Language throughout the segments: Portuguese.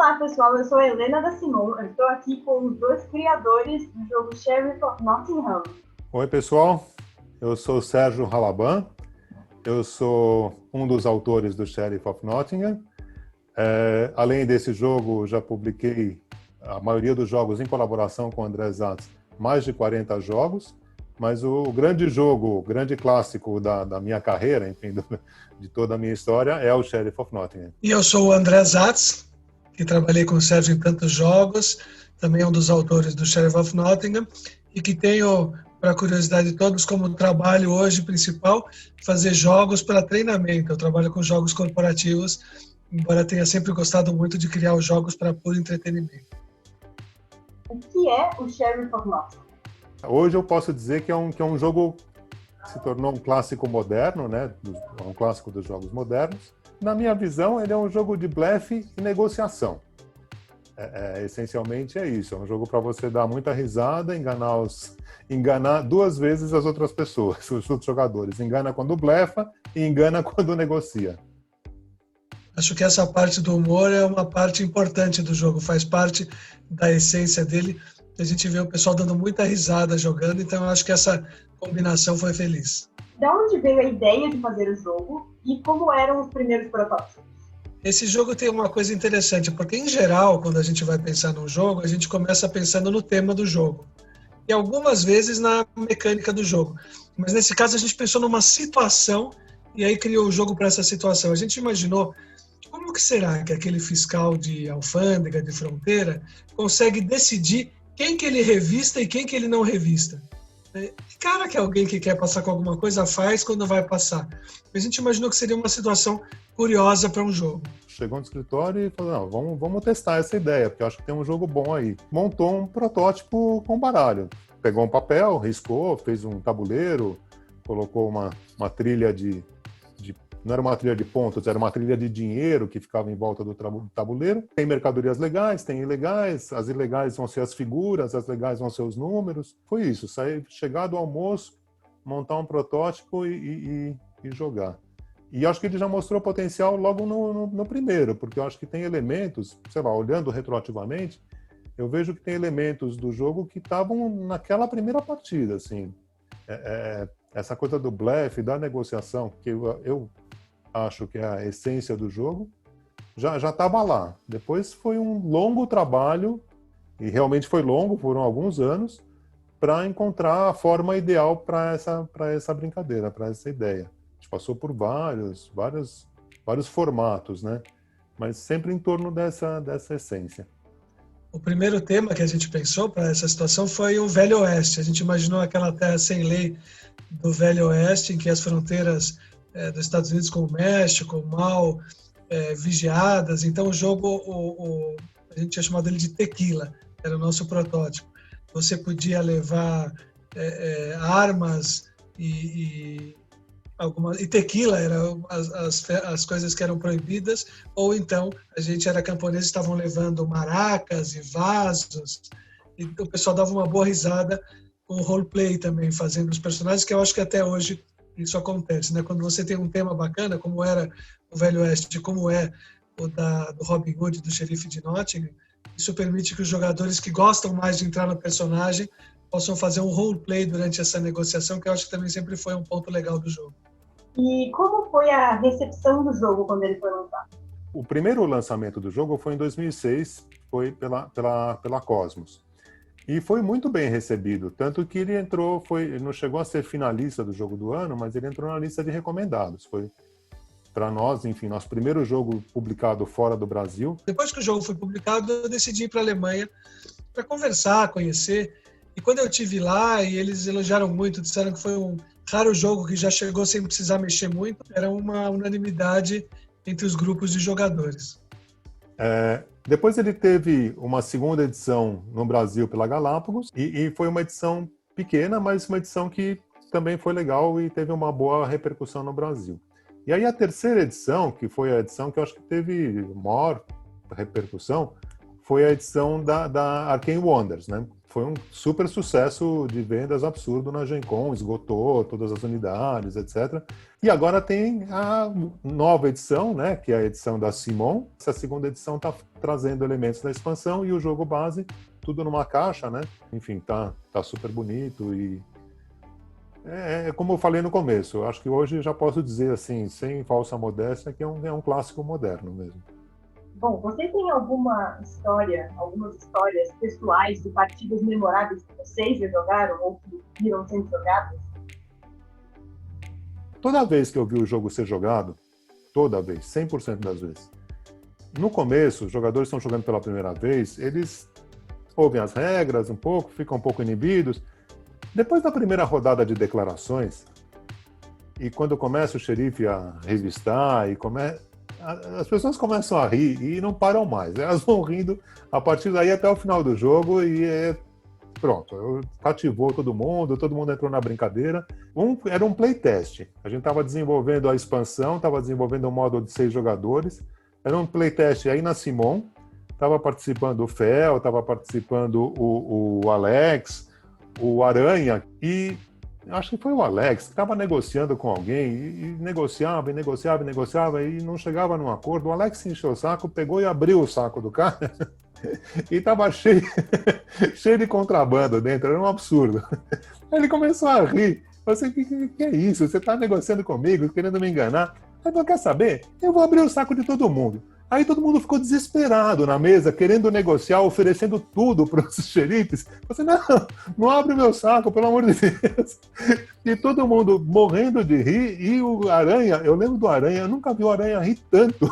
Olá, pessoal. Eu sou a Helena da Simon. Eu estou aqui com os dois criadores do jogo Sheriff of Nottingham. Oi, pessoal. Eu sou o Sérgio Halaban. Eu sou um dos autores do Sheriff of Nottingham. Além desse jogo, já publiquei a maioria dos jogos em colaboração com o André Zatz, mais de 40 jogos. Mas o grande jogo, o grande clássico da minha carreira, enfim, de toda a minha história, é o Sheriff of Nottingham. E eu sou o André Zatz, que trabalhei com o Sérgio em tantos jogos, também é um dos autores do Sheriff of Nottingham, e que tenho, para curiosidade de todos, como trabalho hoje principal, fazer jogos para treinamento. Eu trabalho com jogos corporativos, embora tenha sempre gostado muito de criar os jogos para puro entretenimento. O que é o Sheriff of Nottingham? Hoje eu posso dizer que é um jogo que se tornou um clássico moderno, né? Um clássico dos jogos modernos. Na minha visão, ele é um jogo de blefe e negociação. Essencialmente é isso. É um jogo para você dar muita risada, enganar duas vezes as outras pessoas, os outros jogadores. Engana quando blefa e engana quando negocia. Acho que essa parte do humor é uma parte importante do jogo, faz parte da essência dele. A gente vê o pessoal dando muita risada jogando, então eu acho que essa combinação foi feliz. De onde veio a ideia de fazer o jogo e como eram os primeiros protótipos? Esse jogo tem uma coisa interessante, porque em geral, quando a gente vai pensar num jogo, a gente começa pensando no tema do jogo. E algumas vezes na mecânica do jogo. Mas nesse caso a gente pensou numa situação e aí criou o jogo para essa situação. A gente imaginou como que será que aquele fiscal de alfândega, de fronteira, consegue decidir quem que ele revista e quem que ele não revista. Cara, que alguém que quer passar com alguma coisa faz quando vai passar. A gente imaginou que seria uma situação curiosa para um jogo. Chegou no escritório e falou, não, vamos testar essa ideia, porque eu acho que tem um jogo bom aí. Montou um protótipo com baralho. Pegou um papel, riscou, fez um tabuleiro, colocou uma trilha de... Não era uma trilha de pontos, era uma trilha de dinheiro que ficava em volta do tabuleiro. Tem mercadorias legais, tem ilegais. As ilegais vão ser as figuras, as legais vão ser os números. Foi isso, chegar do almoço, montar um protótipo e jogar. E acho que ele já mostrou potencial logo no primeiro, porque eu acho que tem elementos, sei lá, olhando retroativamente, eu vejo que tem elementos do jogo que estavam naquela primeira partida, assim. Essa coisa do blefe, da negociação, que eu acho que é a essência do jogo, já estava lá. Depois foi um longo trabalho, e realmente foi longo, foram alguns anos, para encontrar a forma ideal para essa brincadeira, para essa ideia. A gente passou por vários formatos, né? Mas sempre em torno dessa essência. O primeiro tema que a gente pensou para essa situação foi o Velho Oeste. A gente imaginou aquela terra sem lei do Velho Oeste, em que as fronteiras dos Estados Unidos com o México, mal vigiadas. Então o jogo, a gente tinha chamado ele de Tequila, era o nosso protótipo. Você podia levar armas e tequila eram as coisas que eram proibidas, ou então a gente era camponês e estavam levando maracas e vasos, e o pessoal dava uma boa risada com o roleplay também, fazendo os personagens, que eu acho que até hoje isso acontece, né? Quando você tem um tema bacana, como era o Velho Oeste, como é o do Robin Hood, do Xerife de Nottingham, isso permite que os jogadores que gostam mais de entrar no personagem possam fazer um roleplay durante essa negociação, que eu acho que também sempre foi um ponto legal do jogo. E como foi a recepção do jogo quando ele foi lançado? O primeiro lançamento do jogo foi em 2006, foi pela Cosmos. E foi muito bem recebido, tanto que ele não chegou a ser finalista do jogo do ano, mas ele entrou na lista de recomendados. Foi, para nós, enfim, nosso primeiro jogo publicado fora do Brasil. Depois que o jogo foi publicado, eu decidi ir para a Alemanha para conversar, conhecer. E quando eu estive lá, e eles elogiaram muito, disseram que foi um raro jogo que já chegou sem precisar mexer muito, era uma unanimidade entre os grupos de jogadores. Depois ele teve uma segunda edição no Brasil pela Galápagos, e foi uma edição pequena, mas uma edição que também foi legal e teve uma boa repercussão no Brasil. E aí a terceira edição, que foi a edição que eu acho que teve maior repercussão, foi a edição da Arcane Wonders, né? foi um super sucesso de vendas absurdo na Gen Con, esgotou todas as unidades, etc. E agora tem a nova edição, né, que é a edição da Simon. Essa segunda edição está trazendo elementos da expansão e o jogo base, tudo numa caixa, né? Enfim, tá super bonito e como eu falei no começo, eu acho que hoje já posso dizer assim, sem falsa modéstia, que é um clássico moderno mesmo. Bom, você tem algumas histórias pessoais de partidas memoráveis que vocês já jogaram ou que viram sendo jogadas? Toda vez que eu vi o jogo ser jogado, toda vez, 100% das vezes, no começo, os jogadores estão jogando pela primeira vez, eles ouvem as regras um pouco, ficam um pouco inibidos. Depois da primeira rodada de declarações, e quando começa o xerife a revistar, as pessoas começam a rir e não param mais. Elas vão rindo a partir daí até o final do jogo e pronto, cativou todo mundo entrou na brincadeira. Era um playtest. A gente estava desenvolvendo a expansão, estava desenvolvendo um modo de 6 jogadores. Era um playtest aí na Simon. Estava participando o Fel, estava participando o Alex, o Aranha, e acho que foi o Alex que estava negociando com alguém e negociava e não chegava num acordo. O Alex se encheu o saco, pegou e abriu o saco do cara e estava cheio de contrabando dentro, era um absurdo. Aí ele começou a rir. Eu falei, que é isso? Você está negociando comigo, querendo me enganar? Aí eu, quer saber? Eu vou abrir o saco de todo mundo. Aí todo mundo ficou desesperado na mesa, querendo negociar, oferecendo tudo para os xerifes. Eu falei, não abre o meu saco, pelo amor de Deus. E todo mundo morrendo de rir. E o Aranha, eu lembro do Aranha, eu nunca vi o Aranha rir tanto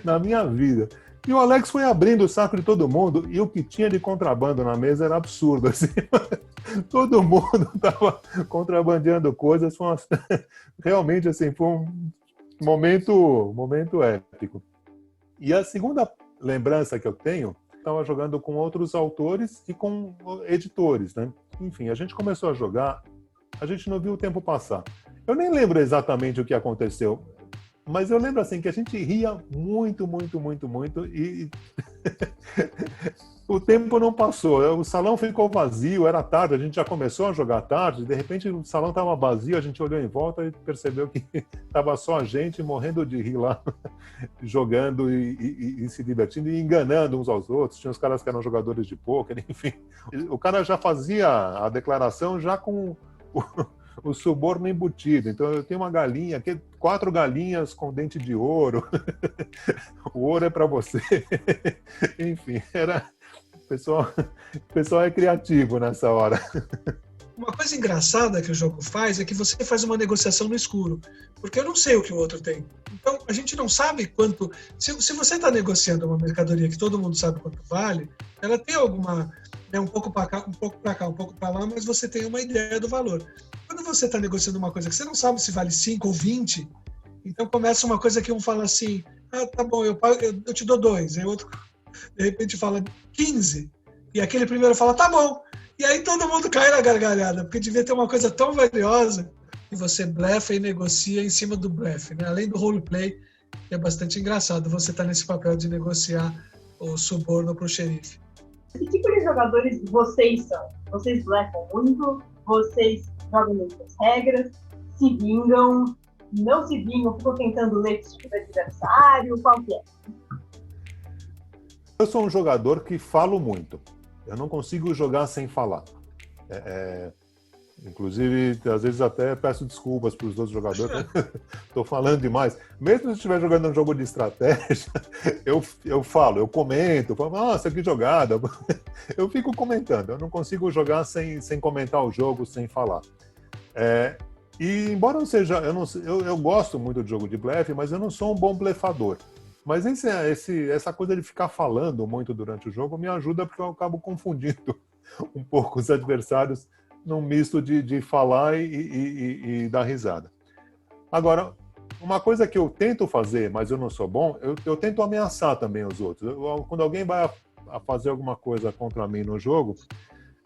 na minha vida. E o Alex foi abrindo o saco de todo mundo, e o que tinha de contrabando na mesa era absurdo. Assim. Todo mundo estava contrabandeando coisas. Realmente, assim, foi um momento épico. E a segunda lembrança que eu tenho, estava jogando com outros autores e com editores, né? Enfim, a gente começou a jogar, a gente não viu o tempo passar. Eu nem lembro exatamente o que aconteceu, mas eu lembro assim que a gente ria muito e o tempo não passou. O salão ficou vazio, era tarde, a gente já começou a jogar tarde, de repente o salão estava vazio, a gente olhou em volta e percebeu que estava só a gente morrendo de rir lá, jogando e se divertindo e enganando uns aos outros. Tinha os caras que eram jogadores de pôquer, enfim. O cara já fazia a declaração já com o suborno embutido. Então eu tenho uma galinha, 4 galinhas com dente de ouro. O ouro é para você. Enfim, o pessoal é criativo nessa hora. Uma coisa engraçada que o jogo faz é que você faz uma negociação no escuro, porque eu não sei o que o outro tem. Então, a gente não sabe quanto... Se você está negociando uma mercadoria que todo mundo sabe quanto vale, ela tem alguma... um pouco para cá, um pouco para cá, um pouco para lá, mas você tem uma ideia do valor. Quando você está negociando uma coisa que você não sabe se vale 5 ou 20, então começa uma coisa que um fala assim, tá bom, eu te dou 2, aí o outro de repente fala 15, e aquele primeiro fala, tá bom. E aí todo mundo cai na gargalhada, porque devia ter uma coisa tão valiosa que você blefa e negocia em cima do blefe, né? Além do roleplay, que é bastante engraçado, você tá nesse papel de negociar o suborno para o xerife. Que tipo de jogadores vocês são? Vocês blefam muito? Vocês jogam dentro das regras? Se vingam? Não se vingam? Ficam tentando ler o tipo do adversário? Qual que é? Eu sou um jogador que falo muito. Eu não consigo jogar sem falar. Inclusive, às vezes até peço desculpas para os outros jogadores. Estou falando demais. Mesmo se eu estiver jogando um jogo de estratégia, eu falo, eu comento, falo, nossa, que jogada. Eu fico comentando. Eu não consigo jogar sem comentar o jogo, sem falar. E embora eu seja... Eu gosto muito de jogo de blefe, mas eu não sou um bom blefador. Mas essa coisa de ficar falando muito durante o jogo me ajuda porque eu acabo confundindo um pouco os adversários num misto de falar e dar risada. Agora, uma coisa que eu tento fazer, mas eu não sou bom, eu tento ameaçar também os outros. Quando alguém vai a fazer alguma coisa contra mim no jogo,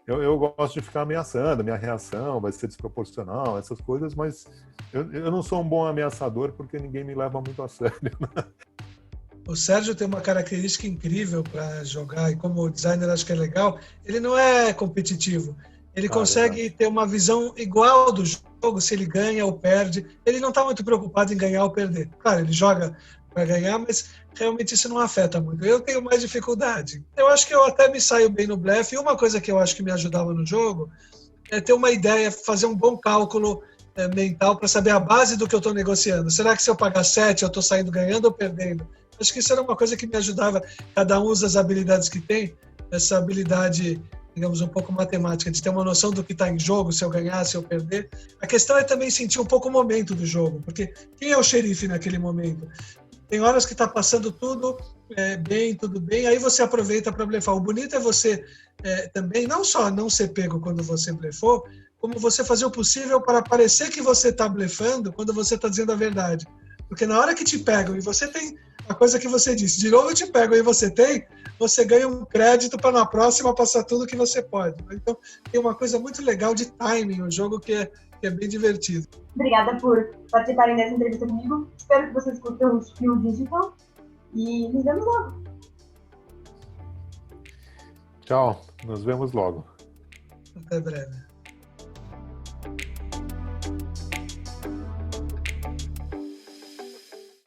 eu gosto de ficar ameaçando, minha reação vai ser desproporcional, essas coisas, mas eu não sou um bom ameaçador porque ninguém me leva muito a sério. O Sérgio tem uma característica incrível para jogar, e como designer acho que é legal, ele não é competitivo. Ele consegue ter uma visão igual do jogo, se ele ganha ou perde. Ele não está muito preocupado em ganhar ou perder. Claro, ele joga para ganhar, mas realmente isso não afeta muito. Eu tenho mais dificuldade. Eu acho que eu até me saio bem no blefe. E uma coisa que eu acho que me ajudava no jogo é ter uma ideia, fazer um bom cálculo mental para saber a base do que eu estou negociando. Será que se eu pagar 7 eu estou saindo ganhando ou perdendo? Acho que isso era uma coisa que me ajudava. Cada um usa as habilidades que tem. Essa habilidade, digamos, um pouco matemática, de ter uma noção do que está em jogo, se eu ganhar, se eu perder. A questão é também sentir um pouco o momento do jogo, porque quem é o xerife naquele momento? Tem horas que está passando tudo bem, tudo bem, aí você aproveita para blefar. O bonito é você também, não só não ser pego quando você blefou, como você fazer o possível para parecer que você está blefando quando você está dizendo a verdade. Porque na hora que te pegam e você tem a coisa que você disse, de novo te pegam e você tem, você ganha um crédito para na próxima passar tudo que você pode. Então tem uma coisa muito legal de timing no jogo que é bem divertido. Obrigada por participarem dessa entrevista comigo. Espero que vocês curtam o Spiel Digital e nos vemos logo. Tchau, nos vemos logo. Até breve.